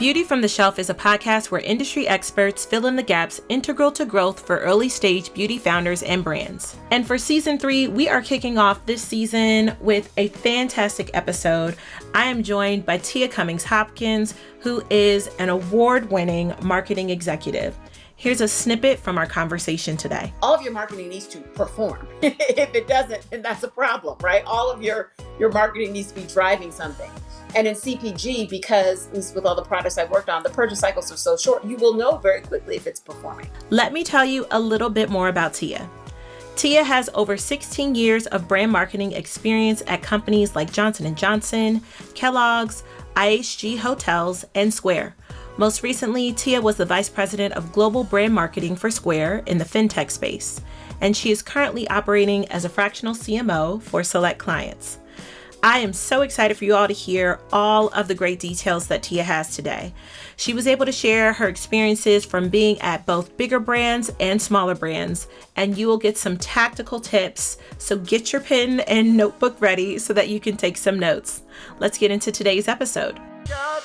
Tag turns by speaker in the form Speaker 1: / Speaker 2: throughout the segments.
Speaker 1: Beauty from the Shelf is a podcast where industry experts fill in the gaps integral to growth for early stage beauty founders and brands. And for season 3, we are kicking off this season with a fantastic episode. I am joined by Tia Cummings-Hopkins, who is an award-winning marketing executive. Here's a snippet from our conversation today.
Speaker 2: All of your marketing needs to perform. If it doesn't, then that's a problem, right? All of your marketing needs to be driving something. And in CPG, because at least with all the products I've worked on, the purchase cycles are so short, you will know very quickly if it's performing.
Speaker 1: Let me tell you a little bit more about Tia. Tia has over 16 years of brand marketing experience at companies like Johnson & Johnson, Kellogg's, IHG Hotels, and Square. Most recently, Tia was the Vice President of Global Brand Marketing for Square in the fintech space, and she is currently operating as a fractional CMO for select clients. I am so excited for you all to hear all of the great details that Tia has today. She was able to share her experiences from being at both bigger brands and smaller brands, and you will get some tactical tips. So get your pen and notebook ready so that you can take some notes. Let's get into today's episode. I'm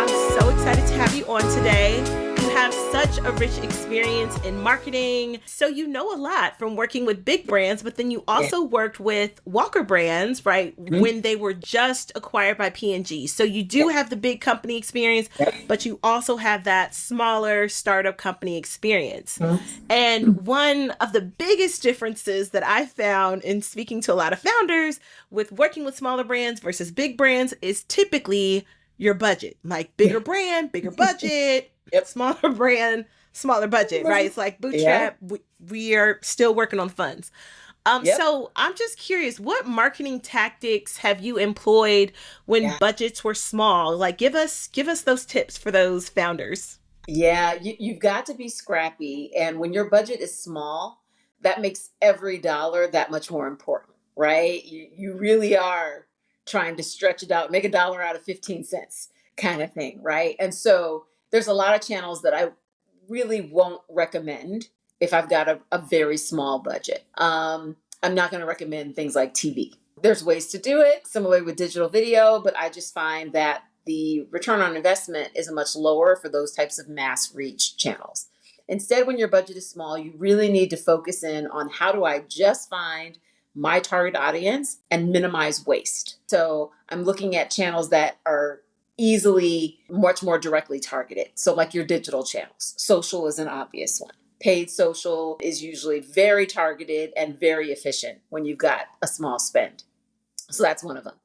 Speaker 1: so excited to have you on today. You have such a rich experience in marketing. So you know a lot from working with big brands, but then you also worked with Walker Brands, right? Mm-hmm. When they were just acquired by P&G. So you do have the big company experience, but you also have that smaller startup company experience. Mm-hmm. And one of the biggest differences that I found in speaking to a lot of founders with working with smaller brands versus big brands is typically your budget. Like bigger brand, bigger budget. Smaller brand, smaller budget, right? It's like bootstrap. Yeah. We are still working on funds. So I'm just curious, what marketing tactics have you employed when budgets were small? Like, give us those tips for those founders.
Speaker 2: Yeah, you've got to be scrappy. And when your budget is small, that makes every dollar that much more important, right? You really are trying to stretch it out, make $1 out of 15 cents kind of thing, right? And so there's a lot of channels that I really won't recommend if I've got a very small budget. I'm not going to recommend things like TV. There's ways to do it, similar with digital video, but I just find that the return on investment is much lower for those types of mass reach channels. Instead, when your budget is small, you really need to focus in on how do I just find my target audience and minimize waste. So I'm looking at channels that are easily much more directly targeted. So like your digital channels. Social is an obvious one. Paid social is usually very targeted and very efficient when you've got a small spend. So that's one of them.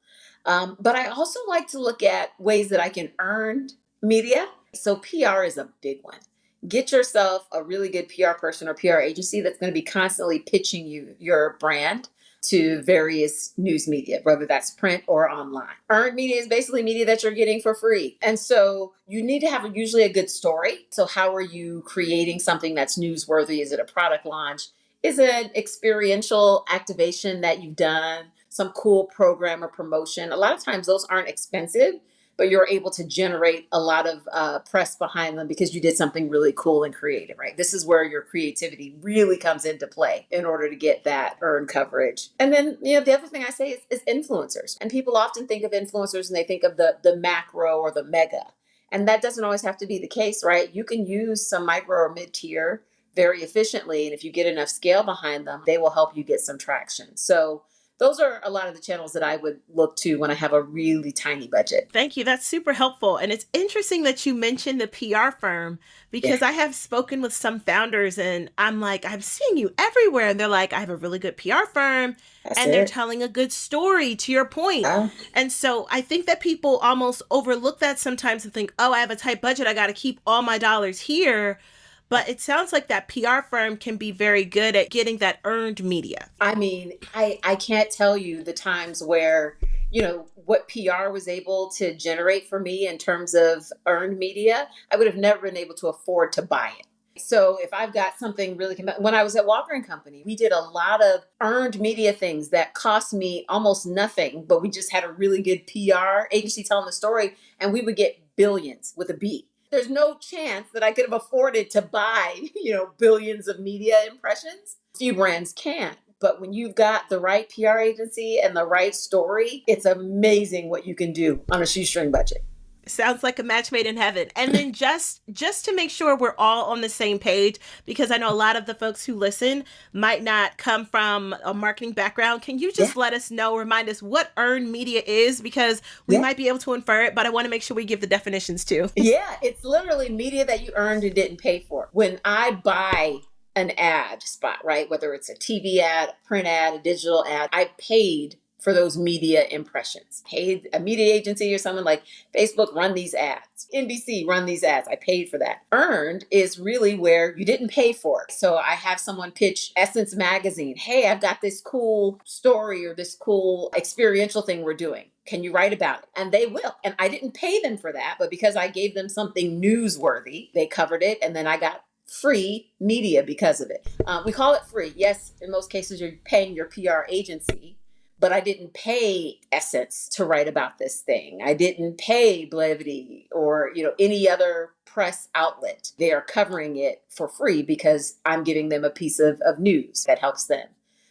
Speaker 2: But I also like to look at ways that I can earn media. So PR is a big one. Get yourself a really good PR person or PR agency that's going to be constantly pitching you your brand to various news media, whether that's print or online. Earned media is basically media that you're getting for free. And so you need to have usually a good story. So how are you creating something that's newsworthy? Is it a product launch? Is it an experiential activation that you've done? Some cool program or promotion? A lot of times those aren't expensive, but you're able to generate a lot of press behind them because you did something really cool and creative, right? This is where your creativity really comes into play in order to get that earned coverage. And then, the other thing I say is influencers. And people often think of influencers and they think of the macro or the mega. And that doesn't always have to be the case, right? You can use some micro or mid-tier very efficiently. And if you get enough scale behind them, they will help you get some traction. So those are a lot of the channels that I would look to when I have a really tiny budget.
Speaker 1: Thank you. That's super helpful. And it's interesting that you mentioned the PR firm because I have spoken with some founders and I'm like, I'm seeing you everywhere. And they're like, I have a really good PR firm they're telling a good story to your point. And so I think that people almost overlook that sometimes and think, oh, I have a tight budget. I got to keep all my dollars here. But it sounds like that PR firm can be very good at getting that earned media.
Speaker 2: I mean, I can't tell you the times where, what PR was able to generate for me in terms of earned media. I would have never been able to afford to buy it. So if I've got something really, when I was at Walker & Company, we did a lot of earned media things that cost me almost nothing, but we just had a really good PR agency telling the story and we would get billions with a B. There's no chance that I could have afforded to buy, billions of media impressions. Few brands can. But when you've got the right PR agency and the right story, it's amazing what you can do on a shoestring budget.
Speaker 1: Sounds like a match made in heaven. And then just to make sure we're all on the same page, because I know a lot of the folks who listen might not come from a marketing background, can you
Speaker 2: Yeah.
Speaker 1: just let us know, remind us what earned media is? Because we
Speaker 2: Yeah.
Speaker 1: might be able to infer it, but I want to make sure we give the definitions too.
Speaker 2: Yeah, it's literally media that you earned and didn't pay for. When I buy an ad spot, right? Whether it's a TV ad, a print ad, a digital ad, I paid for those media impressions. Paid a media agency or someone like Facebook run these ads, NBC run these ads. I paid for that. Earned is really where you didn't pay for it. So I have someone pitch Essence magazine. Hey, I've got this cool story or this cool experiential thing we're doing. Can you write about it? And they will. And I didn't pay them for that, but because I gave them something newsworthy, they covered it. And then I got free media because of it. We call it free. Yes, in most cases, you're paying your PR agency, but I didn't pay Essence to write about this thing. I didn't pay Blevity or any other press outlet. They are covering it for free because I'm giving them a piece of news that helps them.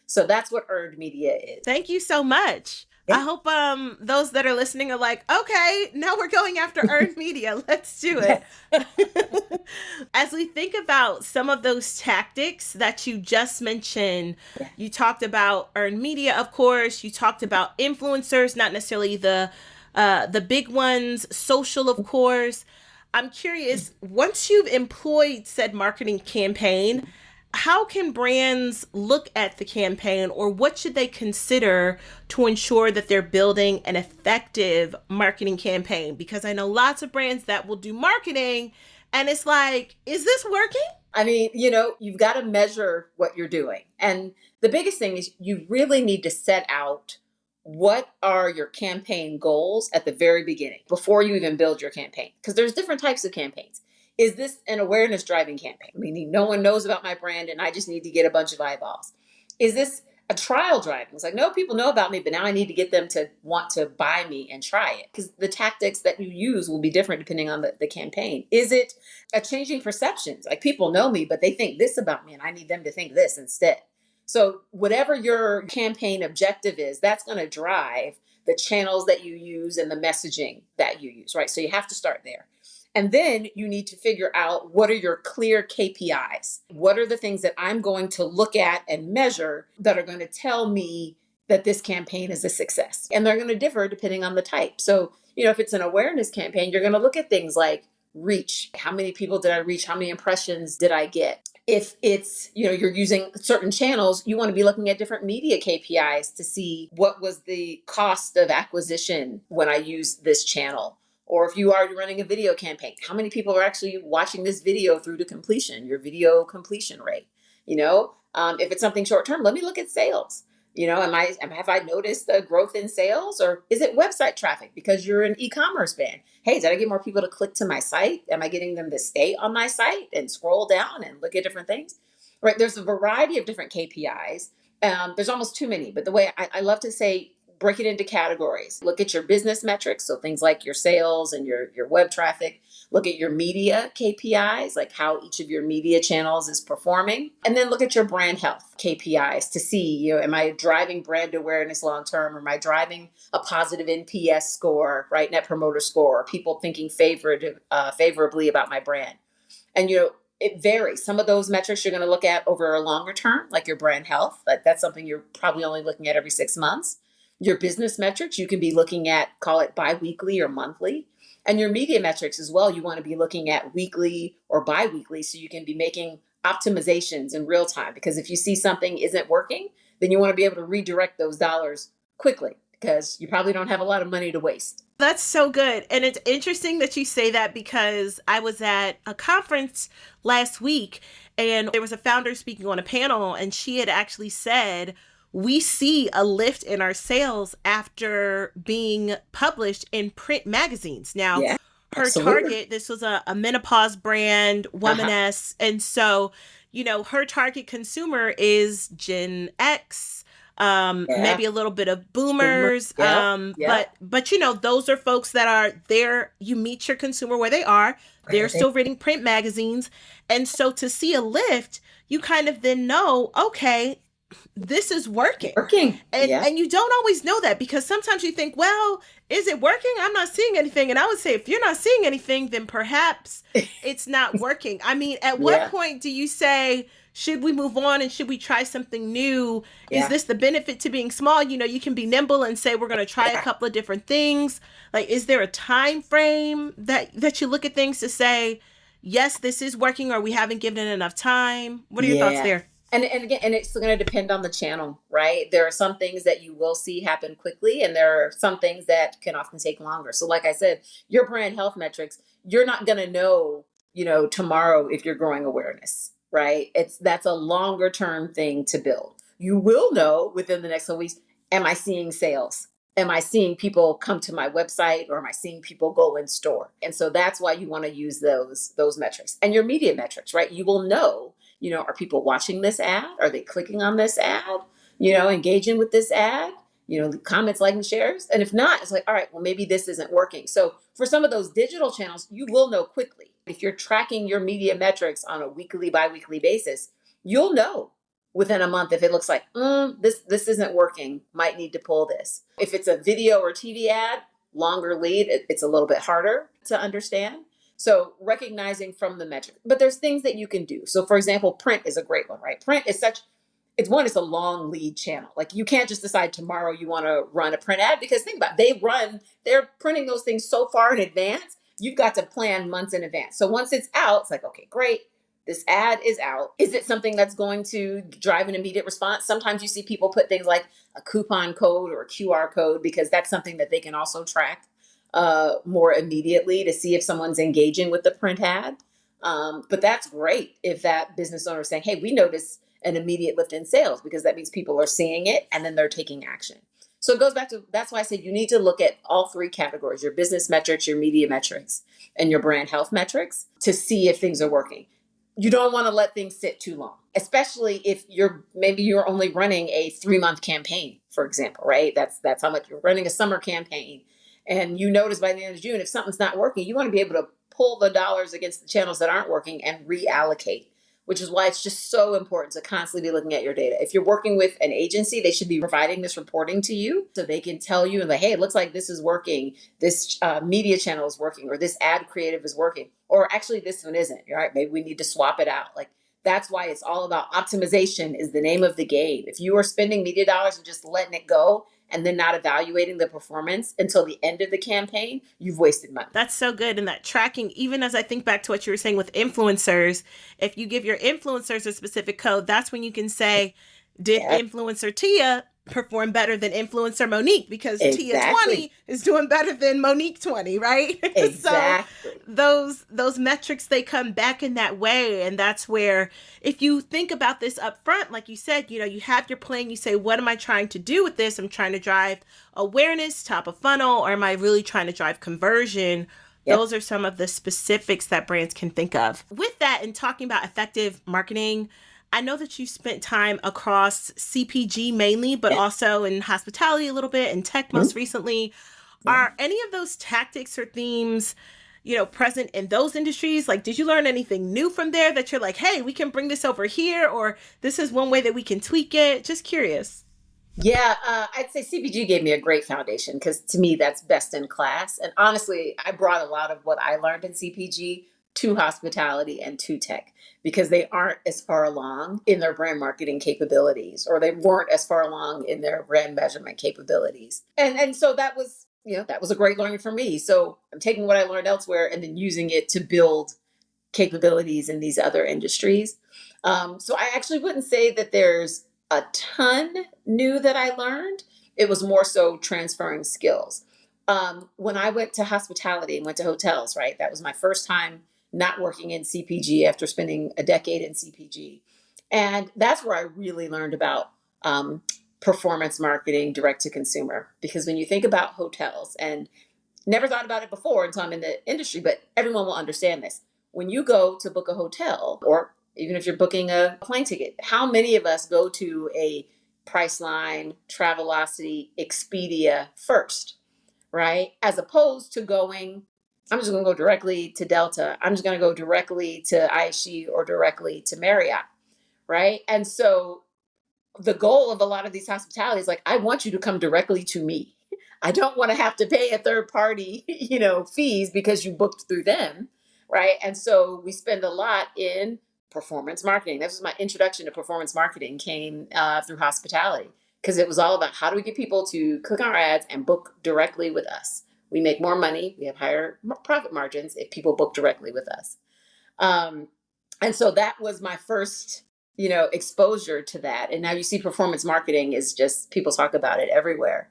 Speaker 2: So that's what earned media is.
Speaker 1: Thank you so much.
Speaker 2: Yeah.
Speaker 1: I hope those that are listening are like, okay, now we're going after earned media. Let's do it. As we think about some of those tactics that you just mentioned, you talked about earned media, of course. You talked about influencers, not necessarily the big ones, social, of course. I'm curious, once you've employed said marketing campaign, how can brands look at the campaign, or what should they consider to ensure that they're building an effective marketing campaign? Because I know lots of brands that will do marketing and it's like, is this working?
Speaker 2: I mean, you've got to measure what you're doing. And the biggest thing is you really need to set out what are your campaign goals at the very beginning before you even build your campaign. Because there's different types of campaigns. Is this an awareness driving campaign? Meaning no one knows about my brand and I just need to get a bunch of eyeballs. Is this a trial driving? It's like, no, people know about me, but now I need to get them to want to buy me and try it. Because the tactics that you use will be different depending on the campaign. Is it a changing perceptions? Like people know me, but they think this about me and I need them to think this instead. So whatever your campaign objective is, that's going to drive the channels that you use and the messaging that you use, right? So you have to start there. And then you need to figure out what are your clear KPIs? What are the things that I'm going to look at and measure that are going to tell me that this campaign is a success? And they're going to differ depending on the type. So, if it's an awareness campaign, you're going to look at things like reach. How many people did I reach? How many impressions did I get? If it's, you're using certain channels, you want to be looking at different media KPIs to see what was the cost of acquisition when I use this channel. Or if you are running a video campaign, how many people are actually watching this video through to completion, your video completion rate? If it's something short term, let me look at sales. Have I noticed a growth in sales, or is it website traffic because you're an e-commerce brand? Hey, did I get more people to click to my site? Am I getting them to stay on my site and scroll down and look at different things? Right. There's a variety of different KPIs. There's almost too many, but the way I love to say, break it into categories. Look at your business metrics. So things like your sales and your web traffic. Look at your media KPIs, like how each of your media channels is performing. And then look at your brand health KPIs to see, am I driving brand awareness long-term? Or am I driving a positive NPS score, right? Net promoter score, people thinking favorably about my brand. And, it varies. Some of those metrics you're going to look at over a longer term, like your brand health. Like that's something you're probably only looking at every 6 months. Your business metrics, you can be looking at, call it bi-weekly or monthly. And your media metrics as well, you want to be looking at weekly or bi-weekly so you can be making optimizations in real time. Because if you see something isn't working, then you want to be able to redirect those dollars quickly because you probably don't have a lot of money to waste.
Speaker 1: That's so good. And it's interesting that you say that because I was at a conference last week and there was a founder speaking on a panel and she had actually said, we see a lift in our sales after being published in print magazines. Now,
Speaker 2: Yeah,
Speaker 1: her
Speaker 2: absolutely.
Speaker 1: target, this was a menopause brand, womaness. And so, her target consumer is Gen X, maybe a little bit of boomers. But those are folks that are there. You meet your consumer where they are. They're still reading print magazines. And so to see a lift, you kind of then know, okay, this is working.
Speaker 2: Working.
Speaker 1: And
Speaker 2: Yeah.
Speaker 1: you don't always know that, because sometimes you think, well, is it working? I'm not seeing anything. And I would say, if you're not seeing anything, then perhaps it's not working. I mean, at what
Speaker 2: Yeah.
Speaker 1: point do you say, should we move on and should we try something new? Is
Speaker 2: Yeah.
Speaker 1: this the benefit to being small? You know, you can be nimble and say, we're going to try a
Speaker 2: Yeah.
Speaker 1: couple of different things. Like, is there a time frame that you look at things to say, yes, this is working, or we haven't given it enough time? What are your thoughts
Speaker 2: Yeah.
Speaker 1: there?
Speaker 2: And again, and it's going to depend on the channel, right? There are some things that you will see happen quickly, and there are some things that can often take longer. So, like I said, your brand health metrics, you're not going to know, tomorrow if you're growing awareness, right? That's a longer term thing to build. You will know within the next couple weeks, am I seeing sales? Am I seeing people come to my website, or am I seeing people go in store? And so that's why you want to use those metrics and your media metrics, right? You will know, are people watching this ad? Are they clicking on this ad? Engaging with this ad? Comments, like, and shares. And if not, it's like, all right, well, maybe this isn't working. So for some of those digital channels, you will know quickly. If you're tracking your media metrics on a weekly, bi-weekly basis, you'll know within a month if it looks like, this isn't working, might need to pull this. If it's a video or TV ad, longer lead, it's a little bit harder to understand. So recognizing from the metric, but there's things that you can do. So for example, print is a great one, right? Print is it's a long lead channel. Like, you can't just decide tomorrow you want to run a print ad, because think about it, they're printing those things so far in advance. You've got to plan months in advance. So once it's out, it's like, okay, great. This ad is out. Is it something that's going to drive an immediate response? Sometimes you see people put things like a coupon code or a QR code, because that's something that they can also track more immediately to see if someone's engaging with the print ad. But that's great if that business owner is saying, hey, we notice an immediate lift in sales, because that means people are seeing it and then they're taking action. So it goes back to, that's why I said you need to look at all three categories: your business metrics, your media metrics, and your brand health metrics, to see if things are working. You don't want to let things sit too long, especially if maybe you're only running a 3-month campaign, for example, right? That's how much you're running, a summer campaign. And you notice by the end of June, if something's not working, you want to be able to pull the dollars against the channels that aren't working and reallocate, which is why it's just so important to constantly be looking at your data. If you're working with an agency, they should be providing this reporting to you so they can tell you, like, hey, it looks like this is working. This media channel is working, or this ad creative is working, or actually this one isn't. All right, maybe we need to swap it out. Like, that's why it's all about optimization is the name of the game. If you are spending media dollars and just letting it go and then not evaluating the performance until the end of the campaign, you've wasted money.
Speaker 1: That's so good. And that tracking, even as I think back to what you were saying with influencers, if you give your influencers a specific code, that's when you can say, did influencer Tia perform better than influencer Monique? Because Tia 20 is doing better than Monique 20, right?
Speaker 2: Exactly.
Speaker 1: So those metrics, they come back in that way. And that's where, if you think about this up front, like you said, you have your plan, you say, what am I trying to do with this? I'm trying to drive awareness, top of funnel, or am I really trying to drive conversion? Yep. Those are some of the specifics that brands can think of. With that, and talking about effective marketing, I know that you spent time across CPG mainly, but also in hospitality a little bit, and tech most recently. Are any of those tactics or themes, present in those industries? Like, did you learn anything new from there that you're like, hey, we can bring this over here, or this is one way that we can tweak it? Just curious.
Speaker 2: Yeah, I'd say CPG gave me a great foundation, because to me, that's best in class. And honestly, I brought a lot of what I learned in CPG to hospitality and to tech, because they aren't as far along in their brand marketing capabilities, or they weren't as far along in their brand measurement capabilities. And so that was, that was a great learning for me. So I'm taking what I learned elsewhere and then using it to build capabilities in these other industries. So I actually wouldn't say that there's a ton new that I learned. It was more so transferring skills. When I went to hospitality and went to hotels, right, that was my first time not working in CPG after spending a decade in CPG. And that's where I really learned about performance marketing direct to consumer. Because when you think about hotels, and never thought about it before until I'm in the industry, but everyone will understand this. When you go to book a hotel, or even if you're booking a plane ticket, how many of us go to a Priceline, Travelocity, Expedia first, right? As opposed to going, I'm just going to go directly to Delta. I'm just going to go directly to IHG or directly to Marriott, right? And so the goal of a lot of these hospitalities, like, I want you to come directly to me. I don't want to have to pay a third party, fees because you booked through them, right? And so we spend a lot in performance marketing. This was my introduction to performance marketing, came through hospitality, because it was all about how do we get people to click on our ads and book directly with us. We make more money, we have higher profit margins if people book directly with us. Um, and so that was my first, exposure to that. And now you see performance marketing is just, people talk about it everywhere.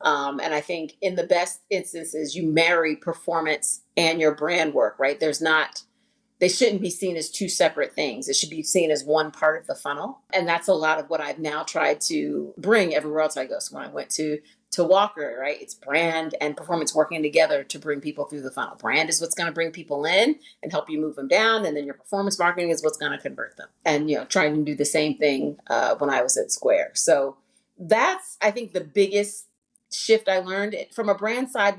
Speaker 2: And I think in the best instances, you marry performance and your brand work, right? They shouldn't be seen as two separate things. It should be seen as one part of the funnel. And that's a lot of what I've now tried to bring everywhere else I go. So when I went to Walker, right, it's brand and performance working together to bring people through the funnel. Brand is what's going to bring people in and help you move them down. And then your performance marketing is what's going to convert them. And, trying to do the same thing when I was at Square. So that's, I think, the biggest shift I learned. From a brand side,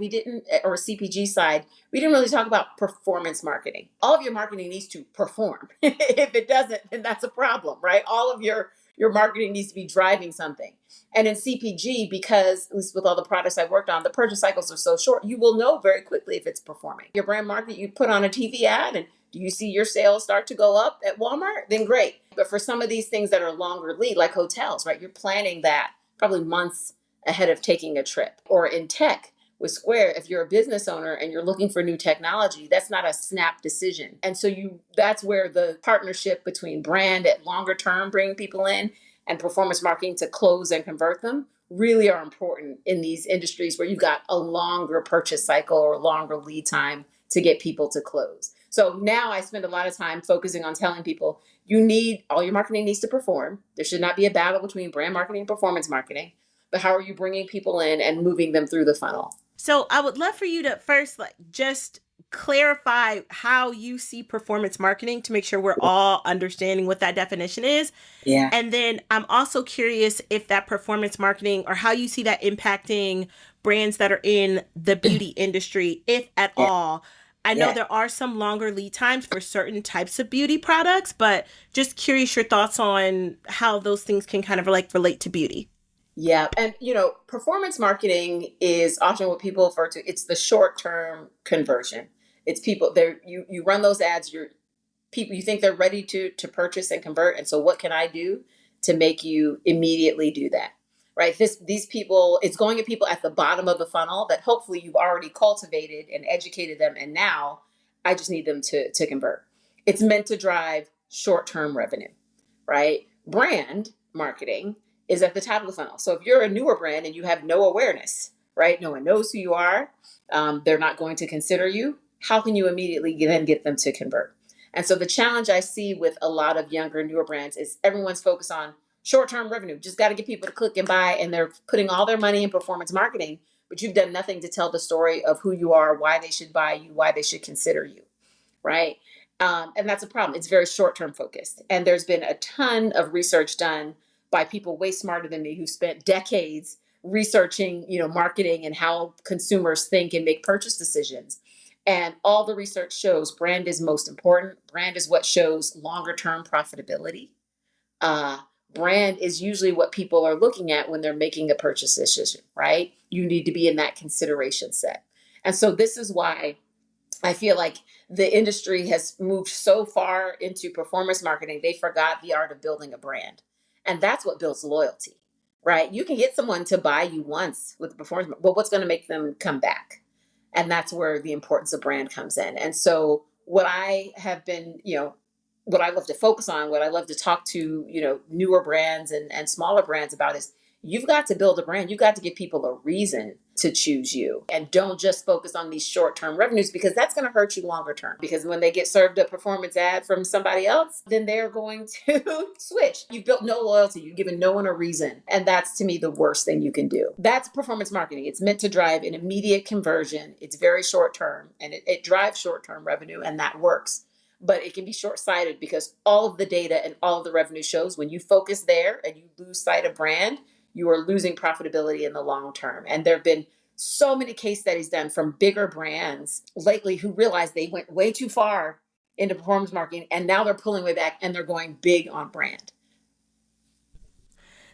Speaker 2: or a CPG side, we didn't really talk about performance marketing. All of your marketing needs to perform. If it doesn't, then that's a problem, right? All of your marketing needs to be driving something. And in CPG, because at least with all the products I've worked on, the purchase cycles are so short, you will know very quickly if it's performing. Your brand market, you put on a TV ad, and do you see your sales start to go up at Walmart? Then great. But for some of these things that are longer lead, like hotels, right? You're planning that probably months ahead of taking a trip. Or in tech with Square, if you're a business owner and you're looking for new technology, that's not a snap decision. And so that's where the partnership between brand at longer term, bringing people in, and performance marketing to close and convert them really are important in these industries where you've got a longer purchase cycle or longer lead time to get people to close. So now I spend a lot of time focusing on telling people, all your marketing needs to perform. There should not be a battle between brand marketing and performance marketing. But how are you bringing people in and moving them through the funnel?
Speaker 1: So I would love for you to first just clarify how you see performance marketing to make sure we're all understanding what that definition is.
Speaker 2: Yeah.
Speaker 1: And then I'm also curious if that performance marketing, or how you see that impacting brands that are in the beauty industry, if at all. I know there are some longer lead times for certain types of beauty products, but just curious your thoughts on how those things can kind of relate to beauty.
Speaker 2: Yeah. And, performance marketing is often what people refer to. It's the short-term conversion. It's people there. You run those ads, you think they're ready to purchase and convert. And so what can I do to make you immediately do that? Right. These people, it's going at people at the bottom of the funnel that hopefully you've already cultivated and educated them. And now I just need them to convert. It's meant to drive short-term revenue, right? Brand marketing is at the top of the funnel. So if you're a newer brand and you have no awareness, right? No one knows who you are. They're not going to consider you. How can you immediately then get them to convert? And so the challenge I see with a lot of younger, newer brands is everyone's focused on short-term revenue. Just got to get people to click and buy, and they're putting all their money in performance marketing, but you've done nothing to tell the story of who you are, why they should buy you, why they should consider you, right? And that's a problem. It's very short-term focused. And there's been a ton of research done by people way smarter than me who spent decades researching, marketing and how consumers think and make purchase decisions. And all the research shows brand is most important. Brand is what shows longer term profitability. Brand is usually what people are looking at when they're making a purchase decision, right? You need to be in that consideration set. And so this is why I feel like the industry has moved so far into performance marketing, they forgot the art of building a brand. And that's what builds loyalty, right? You can get someone to buy you once with the performance, but what's going to make them come back? And that's where the importance of brand comes in. And so what I have been, what I love to focus on, what I love to talk to, newer brands and smaller brands about is you've got to build a brand. You've got to give people a reason to choose you, and don't just focus on these short-term revenues, because that's going to hurt you longer term. Because when they get served a performance ad from somebody else, then they're going to switch. You've built no loyalty. You've given no one a reason. And that's, to me, the worst thing you can do. That's performance marketing. It's meant to drive an immediate conversion. It's very short-term, and it drives short-term revenue, and that works. But it can be short-sighted, because all of the data and all of the revenue shows when you focus there and you lose sight of brand, you are losing profitability in the long term. And there have been so many case studies done from bigger brands lately who realized they went way too far into performance marketing, and now they're pulling way back and they're going big on brand.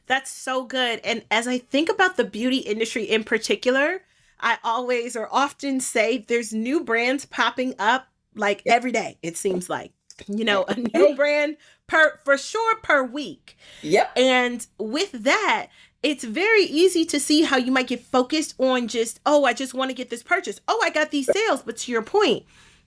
Speaker 1: That's so good. And as I think about the beauty industry in particular, I always or often say there's new brands popping up like
Speaker 2: Yep.
Speaker 1: every day, it seems like. You know, a
Speaker 2: Every
Speaker 1: new
Speaker 2: day.
Speaker 1: brand per for sure per week.
Speaker 2: Yep.
Speaker 1: And with that, it's very easy to see how you might get focused on just, oh, I just want to get this purchase. Oh, I got these sales. But to your point,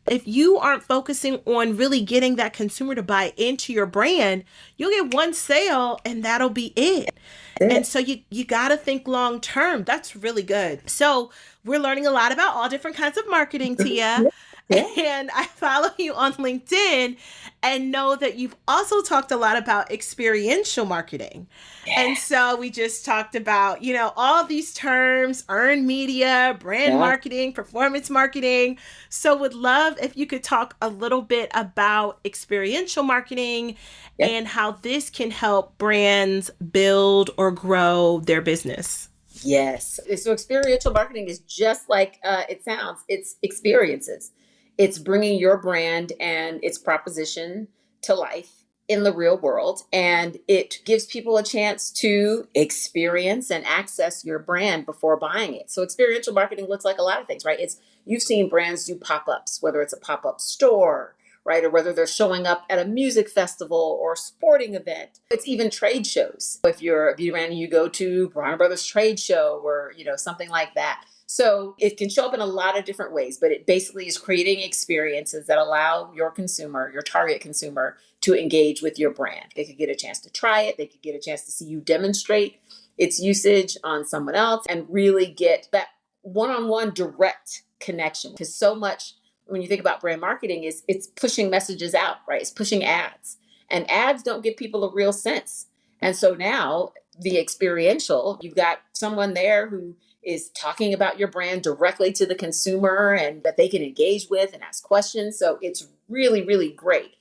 Speaker 1: if you aren't focusing on really getting that consumer to buy into your brand, you'll get one sale and that'll be it.
Speaker 2: That's
Speaker 1: And
Speaker 2: it.
Speaker 1: so you got to think long term. That's really good. So we're learning a lot about all different kinds of marketing, Tia.
Speaker 2: Yeah. Yeah.
Speaker 1: And I follow you on LinkedIn and know that you've also talked a lot about experiential marketing. And
Speaker 2: Yeah.
Speaker 1: so we just talked about, you know, all these terms, earned media, brand
Speaker 2: Yeah.
Speaker 1: marketing, performance marketing. So would love if you could talk a little bit about experiential marketing
Speaker 2: Yeah.
Speaker 1: and how this can help brands build or grow their business.
Speaker 2: Yes. So experiential marketing is just like it sounds. It's experiences. It's bringing your brand and its proposition to life in the real world. And it gives people a chance to experience and access your brand before buying it. So experiential marketing looks like a lot of things, right? It's you've seen brands do pop-ups, whether it's a pop-up store, right? Or whether they're showing up at a music festival or sporting event. It's even trade shows. If you're a beauty brand and you go to Bronner Brothers trade show or, something like that. So it can show up in a lot of different ways, but it basically is creating experiences that allow your consumer, your target consumer, to engage with your brand. They could get a chance to try it. They could get a chance to see you demonstrate its usage on someone else and really get that one-on-one direct connection. Because so much when you think about brand marketing is it's pushing messages out, right? It's pushing ads. And ads don't give people a real sense. And so now the experiential, you've got someone there who is talking about your brand directly to the consumer and that they can engage with and ask questions. So it's really, really great.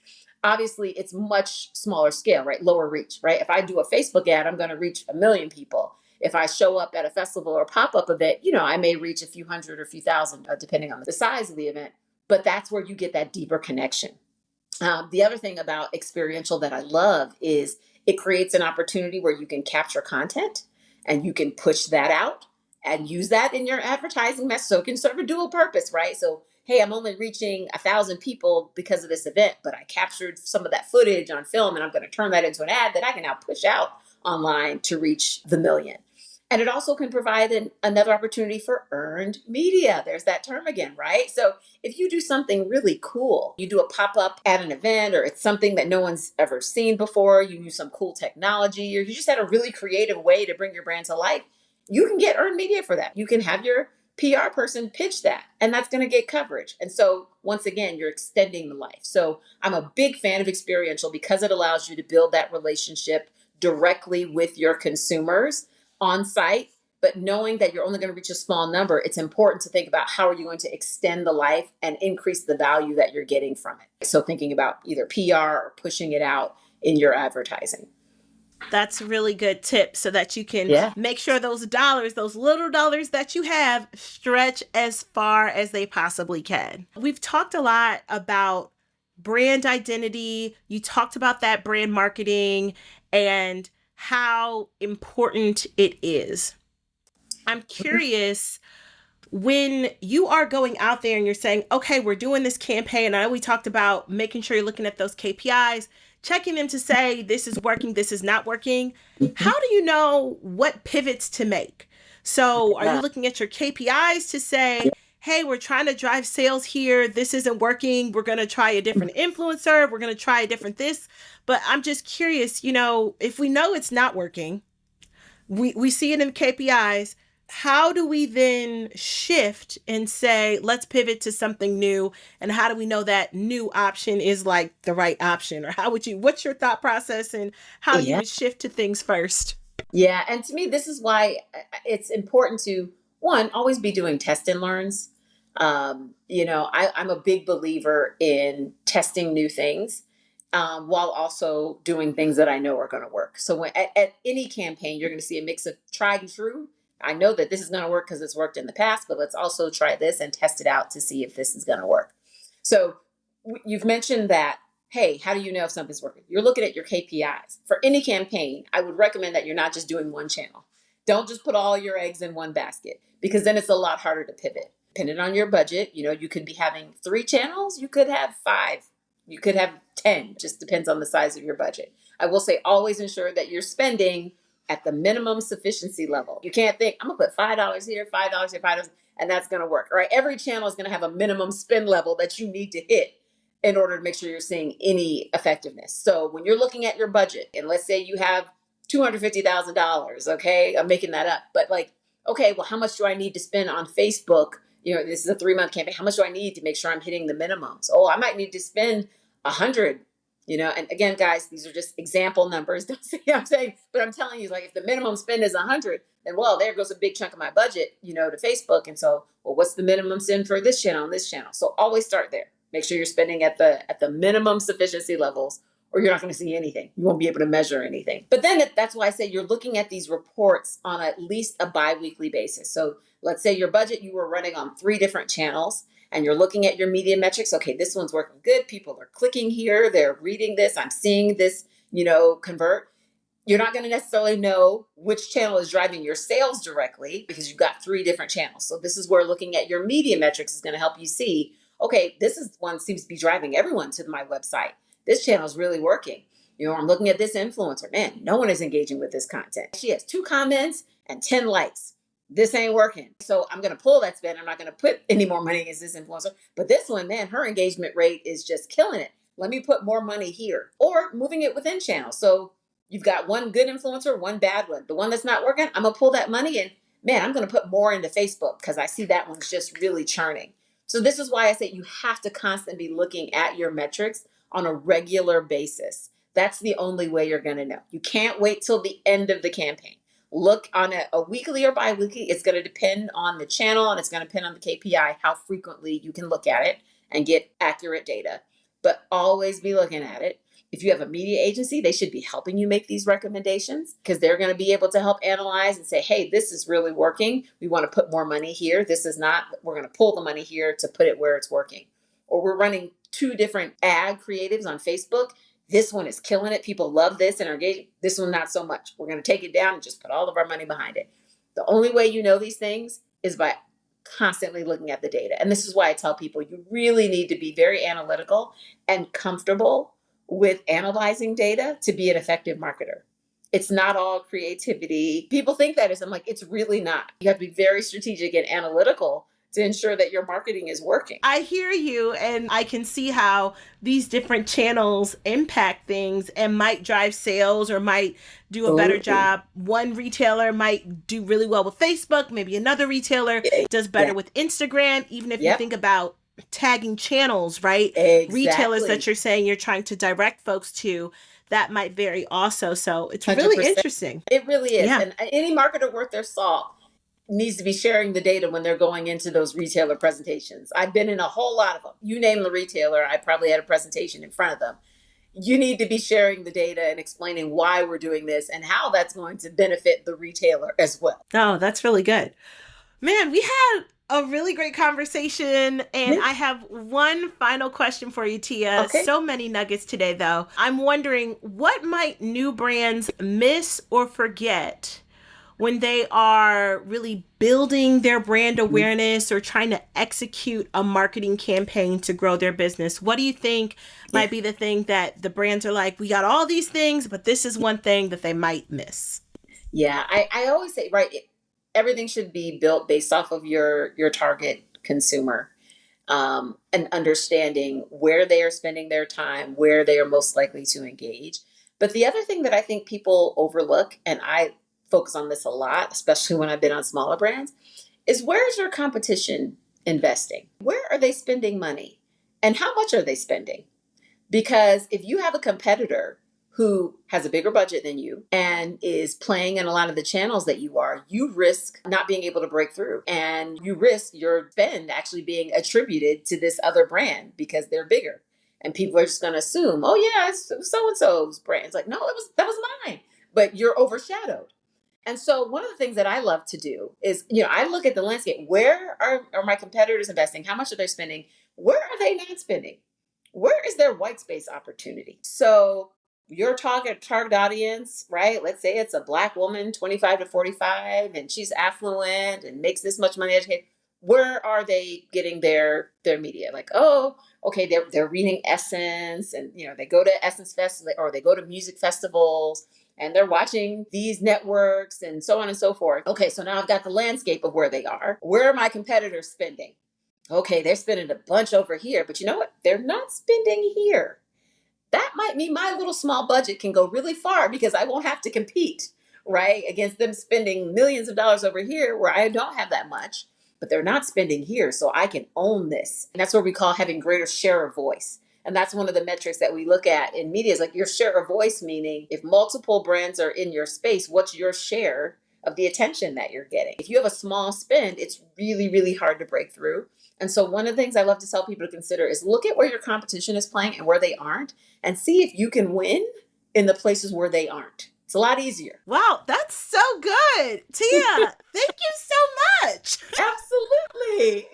Speaker 2: Obviously, it's much smaller scale, right? Lower reach, right? If I do a Facebook ad, I'm going to reach 1 million people. If I show up at a festival or pop-up event, I may reach a few hundred or a few thousand, depending on the size of the event. But that's where you get that deeper connection. The other thing about experiential that I love is it creates an opportunity where you can capture content and you can push that out and use that in your advertising message. So it can serve a dual purpose, right? So, hey, I'm only reaching 1,000 people because of this event, but I captured some of that footage on film and I'm going to turn that into an ad that I can now push out online to reach the million. And it also can provide another opportunity for earned media. There's that term again, right? So if you do something really cool, you do a pop up at an event, or it's something that no one's ever seen before, you use some cool technology, or you just had a really creative way to bring your brand to life, you can get earned media for that. You can have your PR person pitch that, and that's going to get coverage. And so, once again, you're extending the life. So, I'm a big fan of experiential because it allows you to build that relationship directly with your consumers on site, but knowing that you're only going to reach a small number, it's important to think about how are you going to extend the life and increase the value that you're getting from it. So thinking about either PR or pushing it out in your advertising.
Speaker 1: That's a really good tip so that you can
Speaker 2: Yeah.
Speaker 1: make sure those dollars, those little dollars that you have, stretch as far as they possibly can. We've talked a lot about brand identity. You talked about that brand marketing and how important it is. I'm curious, when you are going out there and you're saying, okay, we're doing this campaign, I know we talked about making sure you're looking at those KPIs, checking them to say this is working, this is not working. How do you know what pivots to make? So are you
Speaker 2: Yeah.
Speaker 1: looking at your KPIs to say, hey, we're trying to drive sales here, this isn't working, we're going to try a different influencer, we're going to try a different this. But I'm just curious, if we know it's not working, we see it in the KPIs. How do we then shift and say, let's pivot to something new? And how do we know that new option is like the right option? Or what's your thought process and how you
Speaker 2: Yeah.
Speaker 1: would shift to things first?
Speaker 2: Yeah. And to me, this is why it's important to, one, always be doing test and learns. I'm a big believer in testing new things while also doing things that I know are going to work. So at any campaign, you're going to see a mix of tried and true. I know that this is going to work because it's worked in the past, but let's also try this and test it out to see if this is going to work. So you've mentioned that hey, how do you know if something's working? You're looking at your KPIs. For any campaign, I would recommend that you're not just doing one channel. Don't just put all your eggs in one basket, because then it's a lot harder to pivot. Depending on your budget, you could be having 3 channels, you could have 5, you could have 10, just depends on the size of your budget. I will say always ensure that you're spending at the minimum sufficiency level. You can't think, I'm gonna put $5 here, $5 here, $5, and that's gonna work. All right, every channel is gonna have a minimum spend level that you need to hit in order to make sure you're seeing any effectiveness. So when you're looking at your budget, and let's say you have $250,000, okay, I'm making that up, but like, okay, well, how much do I need to spend on Facebook? This is a 3-month campaign. How much do I need to make sure I'm hitting the minimums? Oh, I might need to spend 100. And again, guys, these are just example numbers. Don't say I'm saying, but I'm telling you, like, if the minimum spend is 100, then well, there goes a big chunk of my budget, to Facebook. And so, well, what's the minimum spend for this channel and this channel? So always start there. Make sure you're spending at the minimum sufficiency levels, or you're not going to see anything. You won't be able to measure anything. But then that's why I say you're looking at these reports on at least a bi-weekly basis. So let's say your budget, you were running on 3 different channels, and you're looking at your media metrics. Okay, this one's working good. People are clicking here. They're reading this. I'm seeing this, convert. You're not going to necessarily know which channel is driving your sales directly, because you've got 3 different channels. So this is where looking at your media metrics is going to help you see, okay, this is one seems to be driving everyone to my website. This channel is really working. I'm looking at this influencer. Man, no one is engaging with this content. She has 2 comments and 10 likes. This ain't working. So I'm going to pull that spend. I'm not going to put any more money against this influencer. But this one, man, her engagement rate is just killing it. Let me put more money here. Or moving it within channels. So you've got one good influencer, one bad one. The one that's not working, I'm going to pull that money and, man, I'm going to put more into Facebook because I see that one's just really churning. So this is why I say you have to constantly be looking at your metrics on a regular basis. That's the only way you're going to know. You can't wait till the end of the campaign. Look on a weekly or bi-weekly. It's going to depend on the channel, and it's going to depend on the KPI, how frequently you can look at it and get accurate data. But always be looking at it. If you have a media agency, they should be helping you make these recommendations, because they're going to be able to help analyze and say, hey, this is really working. We want to put more money here. This is not, we're going to pull the money here to put it where it's working. Or we're running 2 different ad creatives on Facebook. This one is killing it. People love this and are engaging. This one, not so much. We're going to take it down and just put all of our money behind it. The only way you know these things is by constantly looking at the data. And this is why I tell people you really need to be very analytical and comfortable with analyzing data to be an effective marketer. It's not all creativity. People think that is. I'm like, it's really not. You have to be very strategic and analytical to ensure that your marketing is working.
Speaker 1: I hear you, and I can see how these different channels impact things and might drive sales or might do a better job. One retailer might do really well with Facebook, maybe another retailer does better with Instagram, even if you think about tagging channels, right?
Speaker 2: Exactly.
Speaker 1: Retailers that you're saying you're trying to direct folks to, that might vary also. So it's really
Speaker 2: 100%.
Speaker 1: Interesting.
Speaker 2: It really is. Yeah. And any marketer worth their salt needs to be sharing the data when they're going into those retailer presentations. I've been in a whole lot of them. You name the retailer, I probably had a presentation in front of them. You need to be sharing the data and explaining why we're doing this and how that's going to benefit the retailer as well.
Speaker 1: Oh, that's really good. Man, we had a really great conversation, and I have one final question for you, Tia. Okay. So many nuggets today, though. I'm wondering, what might new brands miss or forget when they are really building their brand awareness or trying to execute a marketing campaign to grow their business? What do you think might be the thing that the brands are like, we got all these things, but this is one thing that they might miss?
Speaker 2: Yeah, I always say, right, everything should be built based off of your target consumer, and understanding where they are spending their time, where they are most likely to engage. But the other thing that I think people overlook, and I focus on this a lot, especially when I've been on smaller brands, is where is your competition investing? Where are they spending money? And how much are they spending? Because if you have a competitor who has a bigger budget than you and is playing in a lot of the channels that you are, you risk not being able to break through. And you risk your spend actually being attributed to this other brand because they're bigger. And people are just going to assume, oh yeah, it's so-and-so's brand. It's like, no, that was mine. But you're overshadowed. And so one of the things that I love to do is, I look at the landscape. Where are my competitors investing? How much are they spending? Where are they not spending? Where is their white space opportunity? So your target audience, right? Let's say it's a Black woman, 25 to 45, and she's affluent and makes this much money educated. Where are they getting their media? Like, oh, okay, they're reading Essence, and they go to Essence Festival, or they go to music festivals, and they're watching these networks and so on and so forth. Okay, so now I've got the landscape of where they are. Where are my competitors spending? Okay, they're spending a bunch over here, but you know what? They're not spending here. That might mean my little small budget can go really far because I won't have to compete, right, against them spending millions of dollars over here where I don't have that much, but they're not spending here. So I can own this. And that's what we call having greater share of voice. And that's one of the metrics that we look at in media, is like your share of voice, meaning if multiple brands are in your space, what's your share of the attention that you're getting? If you have a small spend, it's really, really hard to break through. And so one of the things I love to tell people to consider is look at where your competition is playing and where they aren't, and see if you can win in the places where they aren't. It's a lot easier.
Speaker 1: Wow, that's so good. Tia, thank you so much.
Speaker 2: Absolutely.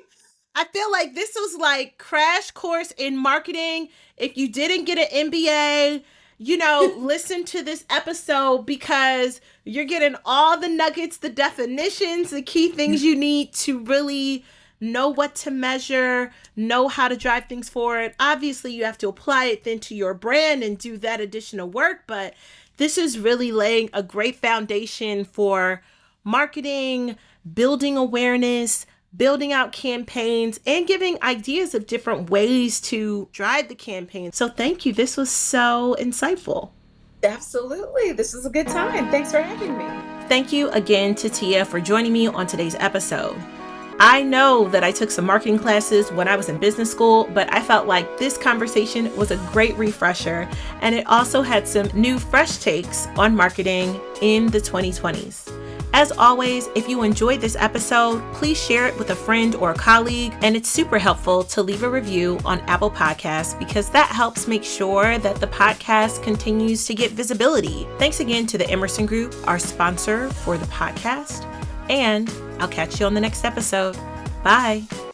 Speaker 1: I feel like this was like crash course in marketing. If you didn't get an MBA, listen to this episode, because you're getting all the nuggets, the definitions, the key things you need to really know what to measure, know how to drive things forward. Obviously, you have to apply it then to your brand and do that additional work, but this is really laying a great foundation for marketing, building awareness, building out campaigns, and giving ideas of different ways to drive the campaign. So thank you. This was so insightful.
Speaker 2: Absolutely. This was a good time. Thanks for having me.
Speaker 1: Thank you again to Tia for joining me on today's episode. I know that I took some marketing classes when I was in business school, but I felt like this conversation was a great refresher, and it also had some new fresh takes on marketing in the 2020s. As always, if you enjoyed this episode, please share it with a friend or a colleague, and it's super helpful to leave a review on Apple Podcasts, because that helps make sure that the podcast continues to get visibility. Thanks again to the Emerson Group, our sponsor for the podcast, and I'll catch you on the next episode. Bye.